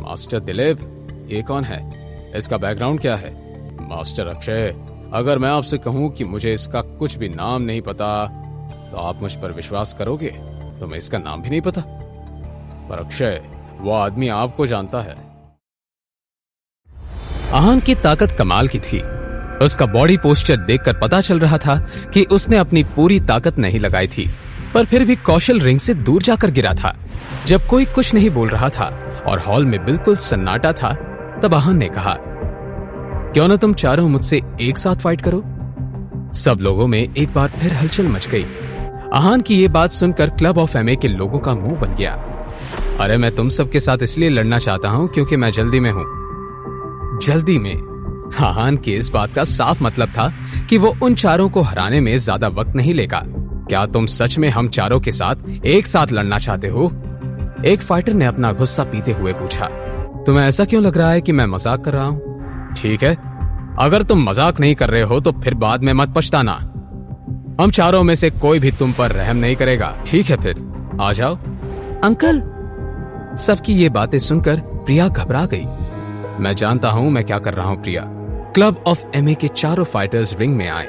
Master Dilip, ये कौन है? इसका बैकग्राउंड क्या है? मास्टर अक्षय, अगर मैं आपसे कहूं कि मुझे इसका कुछ भी नाम नहीं पता तो आप मुझ पर विश्वास करोगे? तुम्हें इसका नाम भी नहीं पता? पर अक्षय, वो आदमी आपको जानता है। आहान की ताकत कमाल की थी। उसका बॉडी पोस्चर देखकर पता चल रहा था कि उसने अपनी पूरी ताकत नहीं लगाई थी, पर फिर भी कौशल रिंग से दूर जाकर गिरा था। जब कोई कुछ नहीं बोल रहा था और हॉल में बिल्कुल सन्नाटा था, तब आहान ने कहा, क्यों ना तुम चारों मुझसे एक साथ फाइट करो? सब लोगों में एक बार फिर हलचल मच गई। आहान की ये बात सुनकर क्लब ऑफ एमए के लोगों का मुंह बन गया। अरे मैं तुम सबके साथ इसलिए लड़ना चाहता हूं क्योंकि मैं जल्दी में हूं। जल्दी में? आहान की इस बात का साफ मतलब था कि वो उन चारों को हराने में ज्यादा वक्त नहीं लेगा। क्या तुम सच में हम चारों के साथ एक साथ लड़ना चाहते हो? एक फाइटर ने अपना गुस्सा पीते हुए पूछा। तुम्हें ऐसा क्यों लग रहा है कि मैं मजाक कर रहा हूं? ठीक है, अगर तुम मजाक नहीं कर रहे हो तो फिर बाद में मत पछताना। हम चारों में से कोई भी तुम पर रहम नहीं करेगा। ठीक है, फिर आ जाओ। अंकल! सबकी ये बातें सुनकर प्रिया घबरा गई। मैं जानता हूं मैं क्या कर रहा हूं प्रिया। क्लब ऑफ एमए के चारों फाइटर्स रिंग में आए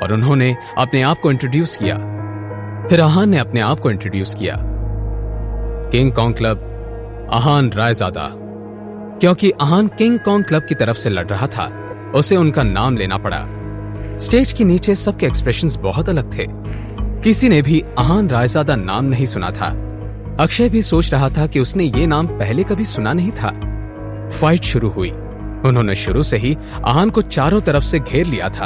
और उन्होंने अपने आप को इंट्रोड्यूस किया। फिर आहान ने अपने आप को इंट्रोड्यूस किया। King Kong club, Aahan Raizada. क्योंकि आहान किंग कॉन्ग क्लब की तरफ से लड़ रहा था, उसे उनका नाम लेना पड़ा। स्टेज के नीचे सबके एक्सप्रेशंस बहुत अलग थे। किसी ने भी आहान रायजादा नाम नहीं सुना था। अक्षय भी सोच रहा था कि उसने ये नाम पहले कभी सुना नहीं था। फाइट शुरू हुई। उन्होंने शुरू से ही आहान को चारों तरफ से घेर लिया था।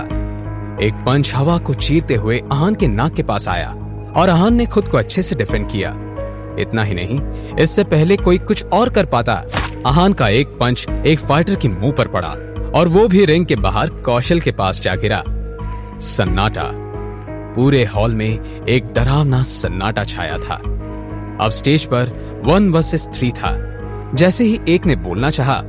एक पंच हवा को चीरते हुए आहान के नाक के पास आया और आहान ने खुद को अच्छे से डिफेंड किया। इतना ही नहीं, इससे पहले कोई कुछ और कर पाता, आहान का एक पंच एक फाइटर के मुंह पर पड़ा और वो भी रिंग के बाहर कौशल के पास जा गिरा। सन्नाटा। पूरे हॉल में एक डरावना सन्नाटा छाया था। अब स्टेज पर 1 वर्सेस 3 था। जैसे ही एक ने बोलना चाहा,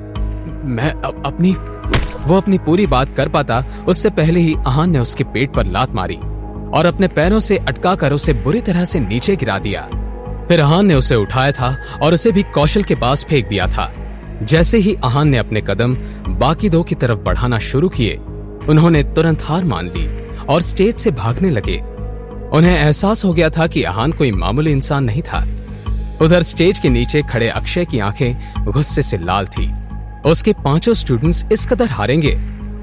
मैं अपनी पूरी बात कर पाता, उससे पहले ही आहान ने उसके पेट पर लात मारी और अपने पैरों से अटकाकर उसे बुरी तरह से नीचे गिरा दिया। फिर आहान ने उसे उठाया था और उसे भी कौशल के पास फेंक दिया था। जैसे ही आहान ने अपने कदम बाकी दो की तरफ बढ़ाना शुरू किए, उन्होंने तुरंत हार मान ली और स्टेज से भागने लगे। उन्हें एहसास हो गया था कि आहान कोई मामूली इंसान नहीं था। उधर स्टेज के नीचे खड़े अक्षय की आंखें गुस्से से लाल थी। उसके 5 स्टूडेंट्स इस कदर हारेंगे,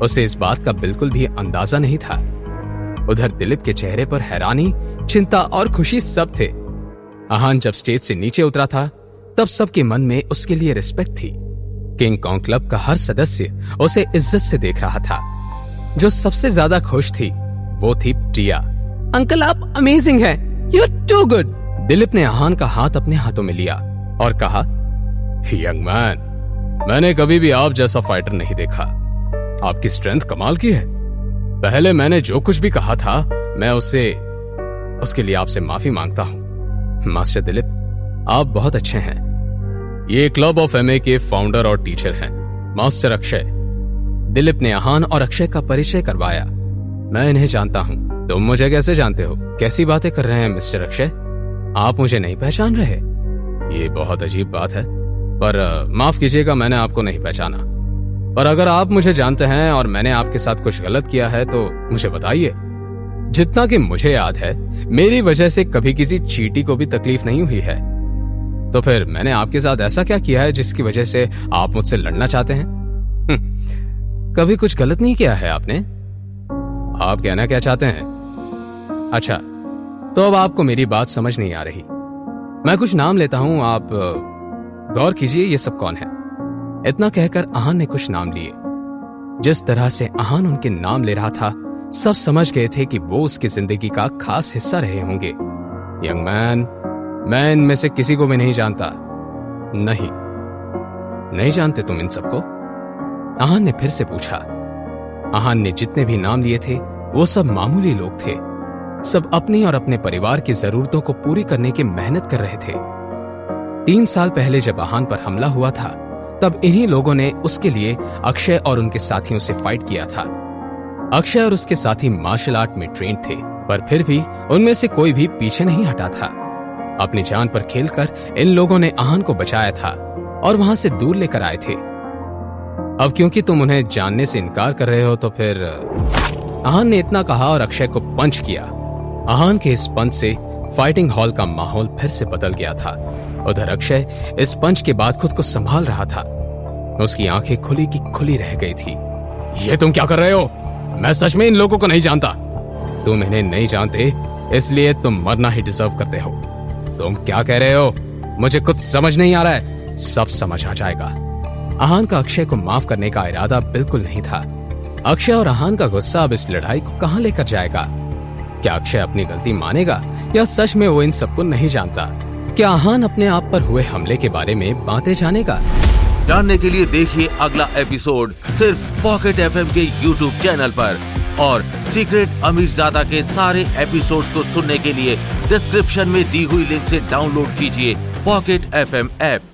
उसे इस बात का बिल्कुल भी अंदाजा नहीं था। उधर दिलीप के चेहरे पर हैरानी, चिंता और खुशी सब थे। आहान जब स्टेज से नीचे उतरा था, तब सबके मन में उसके लिए रिस्पेक्ट थी। किंग कॉन्ग क्लब का हर सदस्य उसे इज्जत से देख रहा था। जो सबसे ज्यादा खुश थी, वो थी प्रिया। अंकल, आप अमेजिंग हैं, you are too good. Dilip ने आहान का हाथ अपने हाथों में लिया और कहा, यंग मैन, मैंने कभी भी आप जैसा फाइटर नहीं देखा। आपकी स्ट्रेंथ कमाल की है। पहले मैंने जो कुछ भी कहा था, मैं उसके लिए आपसे माफी मांगता हूं। मास्टर दिलीप, आप बहुत अच्छे हैं। ये क्लब ऑफ एमए के फाउंडर और टीचर हैं, मास्टर अक्षय। दिलीप ने आहान और अक्षय का परिचय करवाया। मैं इन्हें जानता हूं। तुम मुझे कैसे जानते हो? कैसी बातें कर रहे हैं मिस्टर अक्षय? आप मुझे नहीं पहचान रहे? ये बहुत अजीब बात है, पर माफ कीजिएगा, मैंने आपको नहीं पहचाना। पर अगर आप मुझे जानते हैं और मैंने आपके साथ कुछ गलत किया है तो मुझे बताइए। जितना कि मुझे याद है, मेरी वजह से कभी किसी चींटी को भी तकलीफ नहीं हुई है। तो फिर मैंने आपके साथ ऐसा क्या किया है जिसकी वजह से आप मुझसे लड़ना चाहते हैं? कभी कुछ गलत नहीं किया है आपने। आप कहना क्या चाहते हैं? अच्छा, तो अब आपको मेरी बात समझ नहीं आ रही। मैं कुछ नाम लेता हूं, आप गौर कीजिए ये सब कौन है। इतना कहकर आहान ने कुछ नाम लिए। जिस तरह से आहान उनके नाम ले रहा था, सब समझ गए थे कि वो उसकी जिंदगी का खास हिस्सा रहे होंगे। यंग मैन, मैं इनमें से किसी को भी नहीं जानता। नहीं जानते तुम इन सबको? आहान ने फिर से पूछा। आहान ने जितने भी नाम लिए थे, वो सब मामूली लोग थे। सब अपनी और अपने परिवार की जरूरतों को पूरी करने की मेहनत कर रहे थे। 3 साल पहले जब आहान पर हमला हुआ था, तब इन्हीं लोगों ने उसके लिए अक्षय और उनके साथियों से फाइट किया था। अक्षय और उसके साथी मार्शल आर्ट में ट्रेंड थे, पर फिर भी उनमें से कोई भी पीछे नहीं हटा था। अपनी जान पर खेलकर इन लोगों ने आहान को बचाया था और वहां से दूर लेकर आए थे। अब क्योंकि तुम उन्हें जानने से इनकार कर रहे हो तो फिर आहान ने इतना कहा और अक्षय को पंच किया। आहान के इस पंच से फाइटिंग हॉल का माहौल फिर से बदल गया था। उधर अक्षय इस पंच के बाद खुद को संभाल रहा था। उसकी आंखें खुली की खुली रह गई थी। ये तुम क्या कर रहे हो? मैं सच में इन लोगों को नहीं जानता। तुम इन्हें नहीं जानते इसलिए तुम मरना ही डिजर्व करते हो। तुम क्या कह रहे हो? मुझे कुछ समझ नहीं आ रहा है। सब समझ आ जाएगा। आहान का अक्षय को माफ करने का इरादा बिल्कुल नहीं था। अक्षय और आहान का गुस्सा अब इस लड़ाई को कहां लेकर जाएगा? क्या अक्षय अपनी गलती मानेगा या सच में वो इन सबको नहीं जानता? क्या आहान अपने आप पर हुए हमले के बारे में बातें जानेगा? जानने के लिए देखिए अगला एपिसोड सिर्फ पॉकेट एफएम के यूट्यूब चैनल पर। और सीक्रेट अमीरजादा के सारे एपिसोड्स को सुनने के लिए डिस्क्रिप्शन में दी हुई लिंक से डाउनलोड कीजिए पॉकेट एफएम ऐप।